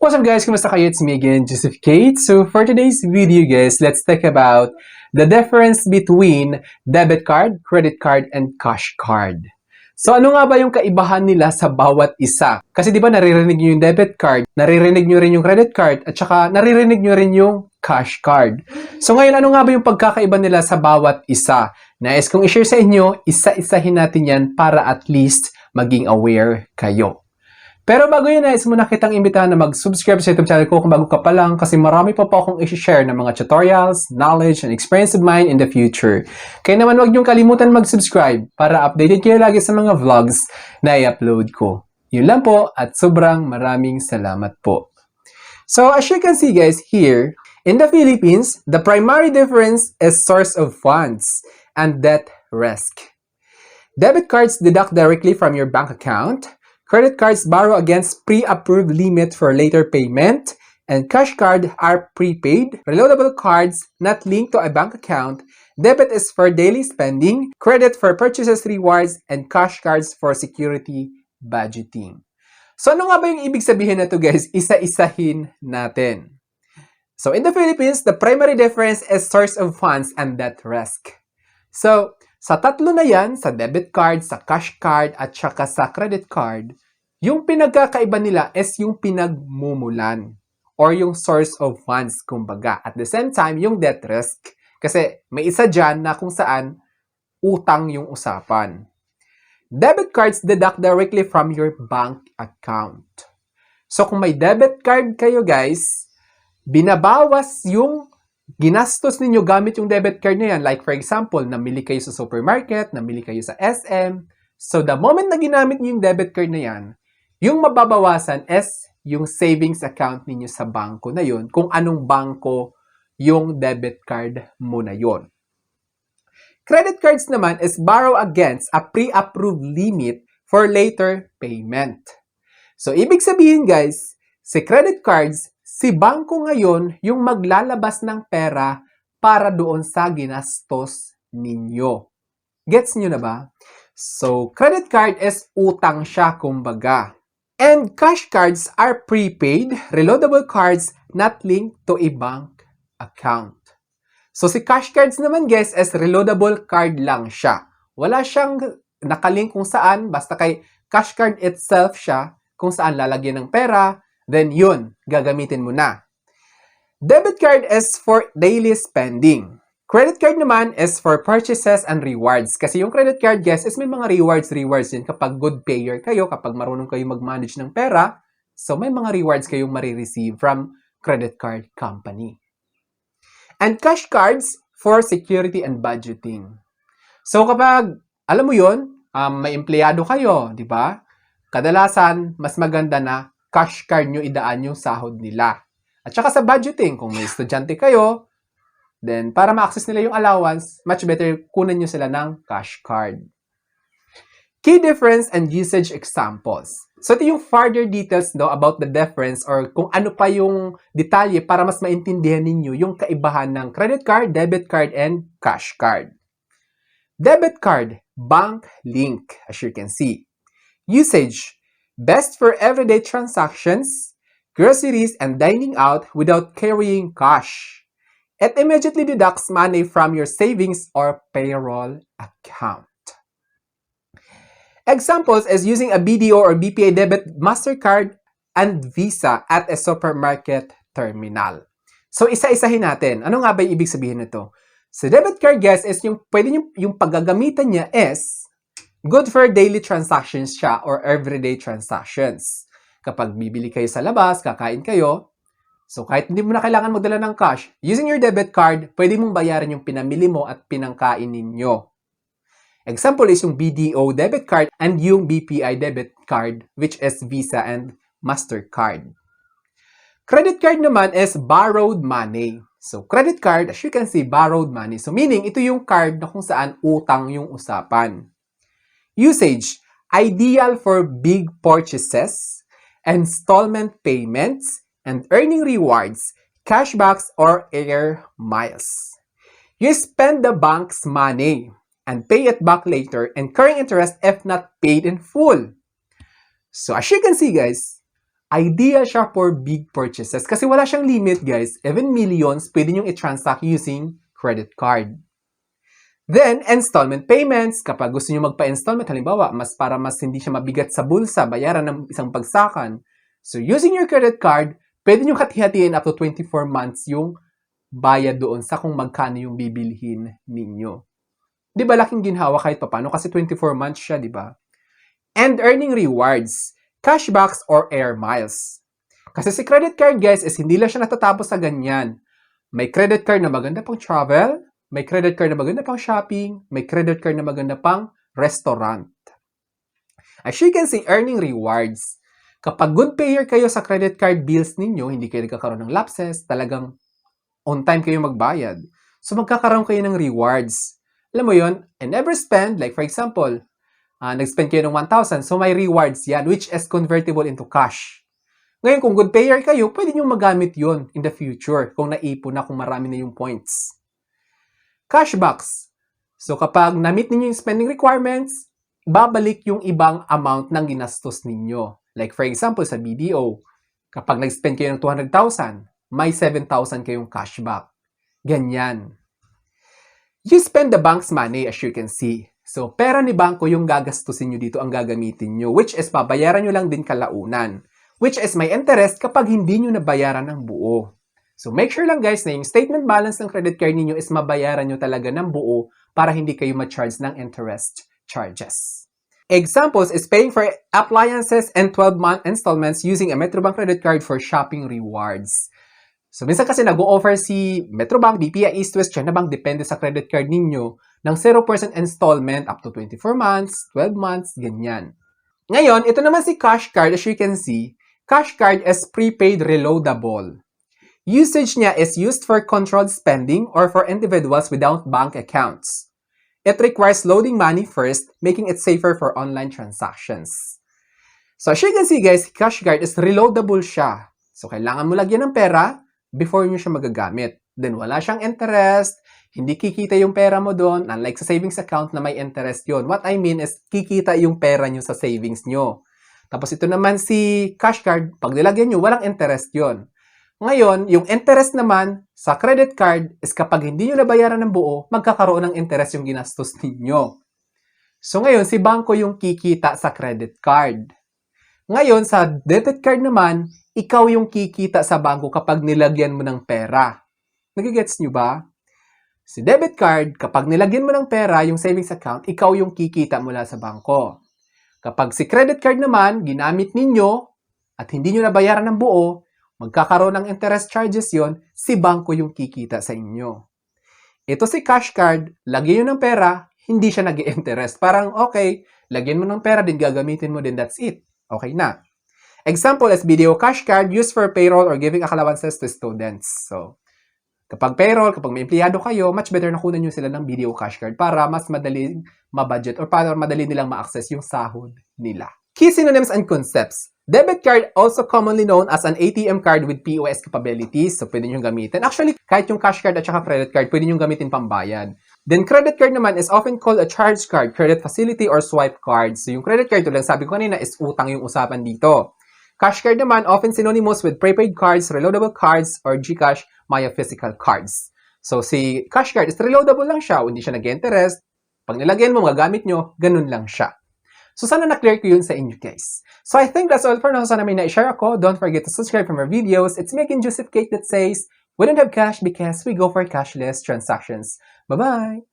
What's up guys? Kumusta kayo? It's me again, Joseph Kate. So for today's video guys, let's talk about the difference between debit card, credit card, and cash card. So ano nga ba yung kaibahan nila sa bawat isa? Kasi di ba naririnig nyo yung debit card, naririnig nyo rin yung credit card, at saka naririnig nyo rin yung cash card. So ngayon, ano nga ba yung pagkakaiba nila sa bawat isa? Nais kong i-share sa inyo, isa-isahin natin yan para at least maging aware kayo. Pero bago yun, nais muna kitang imbitahan na mag-subscribe sa YouTube channel ko kung bago ka pa lang kasi marami pa po akong i-share ng mga tutorials, knowledge, and experience of mine in the future. Kaya naman huwag niyong kalimutan mag-subscribe para updated kayo lagi sa mga vlogs na i-upload ko. Yun lang po at sobrang maraming salamat po. So as you can see guys here, in the Philippines, the primary difference is source of funds and debt risk. Debit cards deduct directly from your bank account. Credit cards borrow against pre-approved limit for later payment, and cash card are prepaid, reloadable cards not linked to a bank account. Debit is for daily spending, credit for purchases rewards, and cash cards for security budgeting. So ano nga ba yung ibig sabihin na to guys? Isa-isahin natin. So in the Philippines, the primary difference is source of funds and debt risk. So sa tatlo na yan, sa debit card, sa cash card, at saka sa credit card, yung pinagkakaiba nila is yung pinagmumulan or yung source of funds, kumbaga. At the same time, yung debt risk. Kasi may isa dyan na kung saan utang yung usapan. Debit cards deduct directly from your bank account. So kung may debit card kayo guys, binabawas yung ginastos ninyo gamit yung debit card na yan. Like for example, namili kayo sa supermarket, namili kayo sa SM. So the moment na ginamit niyo yung debit card na yan, yung mababawasan is yung savings account ninyo sa bangko na yon, kung anong bangko yung debit card mo na yon. Credit cards naman is borrow against a pre-approved limit for later payment. So ibig sabihin guys, si credit cards, si bangko ngayon yung maglalabas ng pera para doon sa ginastos ninyo. Gets nyo na ba? So, credit card is utang siya, kumbaga. And cash cards are prepaid, reloadable cards not linked to a bank account. So, si cash cards naman guys is reloadable card lang siya. Wala siyang nakalink kung saan, basta kay cash card itself siya, kung saan lalagyan ng pera, then yun, gagamitin mo na. Debit card is for daily spending. Credit card naman is for purchases and rewards. Kasi yung credit card, guys, is may mga rewards din kapag good payer kayo, kapag marunong kayo mag-manage ng pera. So, may mga rewards kayong marireceive from credit card company. And cash cards for security and budgeting. So, kapag, alam mo yun, may empleyado kayo, di ba? Kadalasan, mas maganda na cash card nyo idaan yung sahod nila. At saka sa budgeting, kung may estudyante kayo, then para ma-access nila yung allowance, much better kunan nyo sila ng cash card. Key difference and usage examples. So ito yung further details about the difference or kung ano pa yung detalye para mas maintindihan ninyo yung kaibahan ng credit card, debit card, and cash card. Debit card, bank link, as you can see. Usage, best for everyday transactions, groceries, and dining out without carrying cash. It immediately deducts money from your savings or payroll account. Examples is using a BDO or BPI debit, MasterCard, and Visa at a supermarket terminal. So, isa-isahin natin. Ano nga ba yung ibig sabihin nito? So, debit card, guys, is yung paggagamitan niya is good for daily transactions siya or everyday transactions. Kapag bibili kayo sa labas, kakain kayo, so kahit hindi mo na kailangan magdala ng cash, using your debit card, pwede mong bayaran yung pinamili mo at pinangkain ninyo. Example is yung BDO debit card and yung BPI debit card, which is Visa and MasterCard. Credit card naman is borrowed money. So credit card, as you can see, borrowed money. So meaning, ito yung card na kung saan utang yung usapan. Usage, ideal for big purchases, installment payments, and earning rewards, cashbacks, or air miles. You spend the bank's money and pay it back later, incurring interest if not paid in full. So as you can see guys, Ideal siya for big purchases kasi wala siyang limit, guys. Even millions, pwede niyong i-transact using credit card. Then, installment payments. Kapag gusto niyo magpa-installment, halimbawa, para mas hindi siya mabigat sa bulsa, bayaran ng isang bagsakan. So, using your credit card, pwede niyo hati-hatiin up to 24 months yung bayad doon sa kung magkano yung bibilhin ninyo. Di ba laking ginhawa kahit papano kasi 24 months siya, di ba? And earning rewards, cashbacks or air miles. Kasi si credit card, guys, is hindi lang siya natatapos sa ganyan. May credit card na maganda pang travel, may credit card na maganda pang shopping, may credit card na maganda pang restaurant. As you can see, earning rewards. Kapag good payer kayo sa credit card bills ninyo, hindi kayo nagkakaroon ng lapses, talagang on time kayo magbayad. So magkakaroon kayo ng rewards. Alam mo yon, and never spend, like for example, nag-spend kayo ng 1,000, so may rewards yan, which is convertible into cash. Ngayon, kung good payer kayo, pwede nyo magamit yon in the future, kung naipon na, kung marami na yung points. Cashbacks. So kapag na-meet ninyo yung spending requirements, babalik yung ibang amount ng ginastos ninyo. Like for example, sa BDO, kapag nag-spend kayo ng 200,000, may 7,000 kayong cashback. Ganyan. You spend the bank's money, as you can see. So, pera ni bangko yung gagastusin nyo dito, ang gagamitin nyo, which is babayaran nyo lang din kalaunan, which is may interest kapag hindi nyo nabayaran ng buo. So, make sure lang guys na yung statement balance ng credit card ninyo is mabayaran nyo talaga ng buo para hindi kayo ma-charge ng interest charges. Examples is paying for appliances and 12-month installments using a Metrobank credit card for shopping rewards. So, minsan kasi nag-o-offer si Metrobank, BPI, East West, China Bank, depende sa credit card ninyo, ng 0% installment up to 24 months, 12 months, ganyan. Ngayon, ito naman si Cash Card, as you can see, Cash Card is prepaid reloadable. Usage niya is used for controlled spending or for individuals without bank accounts. It requires loading money first, making it safer for online transactions. So, as you can see guys, Cash Card is reloadable siya. So, kailangan mo lagyan ng pera before nyo siya magagamit. Then, wala siyang interest, hindi kikita yung pera mo doon, unlike sa savings account na may interest yon. What I mean is, kikita yung pera nyo sa savings nyo. Tapos, ito naman si Cash Card, pag nilagyan nyo, walang interest yon. Ngayon, yung interest naman sa credit card is kapag hindi nyo nabayaran ng buo, magkakaroon ng interest yung ginastos ninyo. So, ngayon, si bangko yung kikita sa credit card. Ngayon, sa debit card naman, ikaw yung kikita sa bangko kapag nilagyan mo ng pera. Nagigets nyo ba? Si debit card, kapag nilagyan mo ng pera, yung savings account, ikaw yung kikita mula sa bangko. Kapag si credit card naman, ginamit ninyo at hindi nyo nabayaran ng buo, magkakaroon ng interest charges yon, si bangko yung kikita sa inyo. Ito si cash card, lagyan nyo ng pera, hindi siya nag-i-interest. Parang, okay, lagyan mo ng pera, din gagamitin mo din, that's it. Okay na. Example is BDO Cash Card used for payroll or giving allowances to students. So, kapag payroll, kapag may empleyado kayo, much better na kunan nyo sila ng BDO Cash Card para mas madali ma-budget or para madali nilang ma-access yung sahod nila. Key synonyms and concepts. Debit card, also commonly known as an ATM card with POS capabilities. So, pwede nyo gamitin. Actually, kahit yung cash card at saka credit card, pwede nyo gamitin pambayad. Then, credit card naman is often called a charge card, credit facility, or swipe card. So, yung credit card, tulad sabi ko kanina, is utang yung usapan dito. Cash card naman, often synonymous with prepaid cards, reloadable cards, or GCash, Maya physical cards. So, si cash card is reloadable lang siya, hindi siya nag-interest. Pag nilagyan mo, magagamit nyo, ganun lang siya. So, sana na-clear ko yun sa inyo, guys. So, I think that's all for now. Sana may na-share ako. Don't forget to subscribe for more videos. It's making Joseph Cake that says, we don't have cash because we go for cashless transactions. Bye-bye!